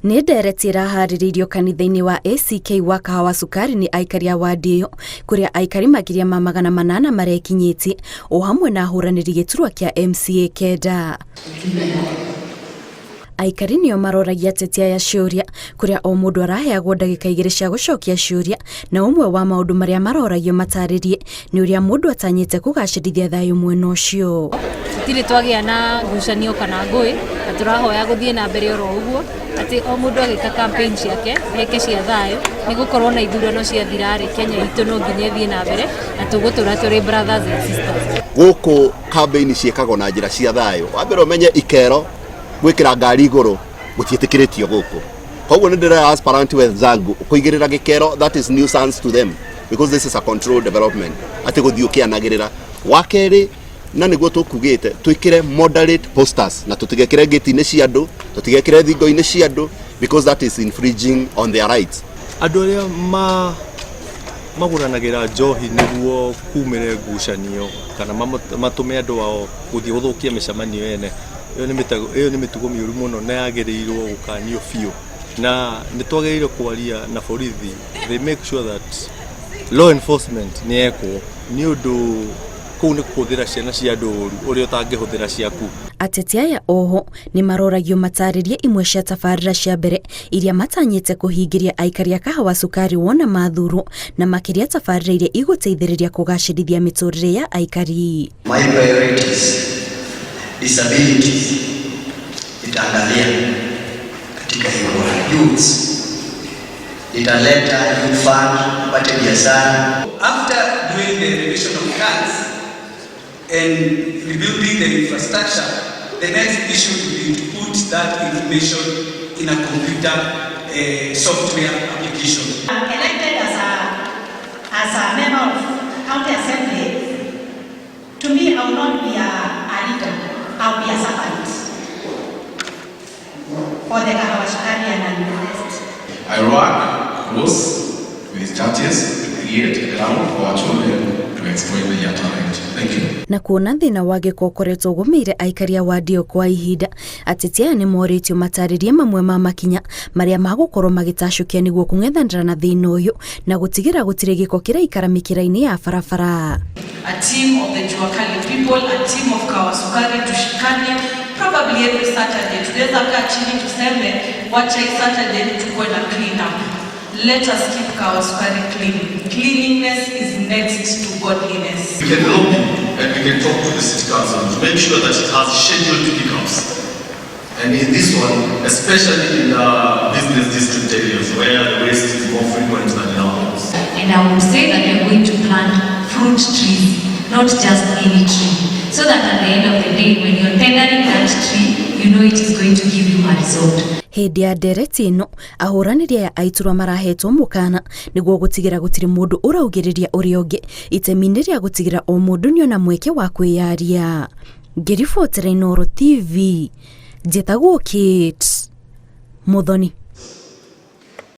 Nĩ ndereti ĩraharĩrĩirio kanitha-inĩ wa ACK wa Kahawa Sukari nĩ aikari a wadi ĩyo, kũrĩa aikari makĩria ma 800 marekinyĩtie o hamwe na ahũranĩri gĩturwa kĩa MCA kenda. Aikari nĩo maroragia ateti aya ciũria, kũrĩa o mũndũ araheagwo ndagĩka 2 cia gũcokia ciũria, na ũmwe wa maũndũ marĩa maroragio matarĩrie nĩ ũrĩa mũndũ atanyĩte kũgacĩrithia thayũ mwena ũcio. Tire twagĩa na ngucanio kana ngũĩ, na tũrahoya gũthiĩ na mbere oro ũguo atĩ o mũndũ agĩka campaign ciake eke cia thayũ, nĩ gũkorwo na ithurano cia thirarĩ Kenya itũ no nginya thiĩ na mbere, na tũgũtũra tũrĩ brothers and sisters. Gũkũ campaign ciĩkagwo na njĩra cia thayũ, wambere ũmenye ikero gwĩkĩra ngari igũrũ gũtiĩtĩkĩrĩtio gũkũ. Koguo nĩ ndĩrera aspirant wenzangu kũigĩrĩra gĩkero, that is nuisance to them, because this is a controlled development, atĩ gũthiĩ ũkĩanagĩrĩra. Wakerĩ, na nĩguo tũkugĩte twĩkĩre moderate posters, na tũtigekĩre gĩtĩ-inĩ cia andũ, tũtigekĩre thingo-inĩ cia andũ, because that is infringing on their rights. Andũ arĩa magũranagĩra njohi nĩguo kumĩre ngucanio kana matũme andũ ao gũthiĩ gũthũkia mĩcemanio ene, ĩyo nĩ mĩtugo mĩũru mũno na yagĩrĩirwo gũkanio biũ, na nĩ twagĩrĩirwo kwaria na borithi, they make sure that law enforcement nĩ ekwo, nĩ ũndũ kũu nĩ kũhũthĩra ciana cia andũ ũru ũrĩa ũtangĩhũthĩra ciaku. Ateti aya oho nĩ maroragio matarĩrie imwe cia tabarĩra cia mbere iria matanyĩte kũhingĩria aikari a Kahawa Sukari wona mathurwo, na makĩria tabarĩra iria igũteithĩrĩria kũgacĩrithia mĩtũrĩre ya aikari. My priorities, disabilities, itaangalia katika hiyo youths, italeta youth fund, pate biashara. After doing the revision of cards and rebuilding the infrastructure, the next issue will be to put that information in a computer software application. I'm elected as a member of county assembly. To me, I will not be a leader. I will be a servant for the Kahawa Sukari and the rest. I work close with judges to create a ground for our children to exploit their talent. Thank you. Na kuona thĩna wa gĩko ũkoretwo ũgũmĩire aikari a wadi ĩyo kwa ihinda, ateti aya nĩ morĩtio matarĩrie mamwe ma makinya marĩa magũkorwo magĩtacũkia nĩguo kũng'ethanĩra na thĩna ũyũ na gũtigĩra gũtirĩ gĩko kĩraikara mĩkĩra-inĩ ya barabara. A team of the Juakali people, a team of Kahawa Sukari tushikane, probably every Saturday. Tunaweza kaa chini tuseme wacha hii Saturday tukuwe na clean up. Let us keep Kahawa Sukari clean. Cleanliness is next to godliness. We can help you and we can talk to the city council to make sure that it has scheduled pickups. And in this one, especially in the business district areas where the waste is more frequent than in others. And I would say that we are going to plant fruit trees, not just any tree, so that at the end of the day, when you're tendering that tree, you know it is going to give you a result. Hĩndĩ ya ndereti ĩno, ahũranĩri aya a iturwa marahetwo mũkana nĩguo gũtigĩra gũtirĩ mũndũ ũraugĩrĩria ũrĩa ũngĩ, itemi-inĩ rĩa gũtigĩra o mũndũ nĩona mweke wa kwĩyaria. Ngĩribotera Inooro TV, njĩtagwo Kate Muthoni.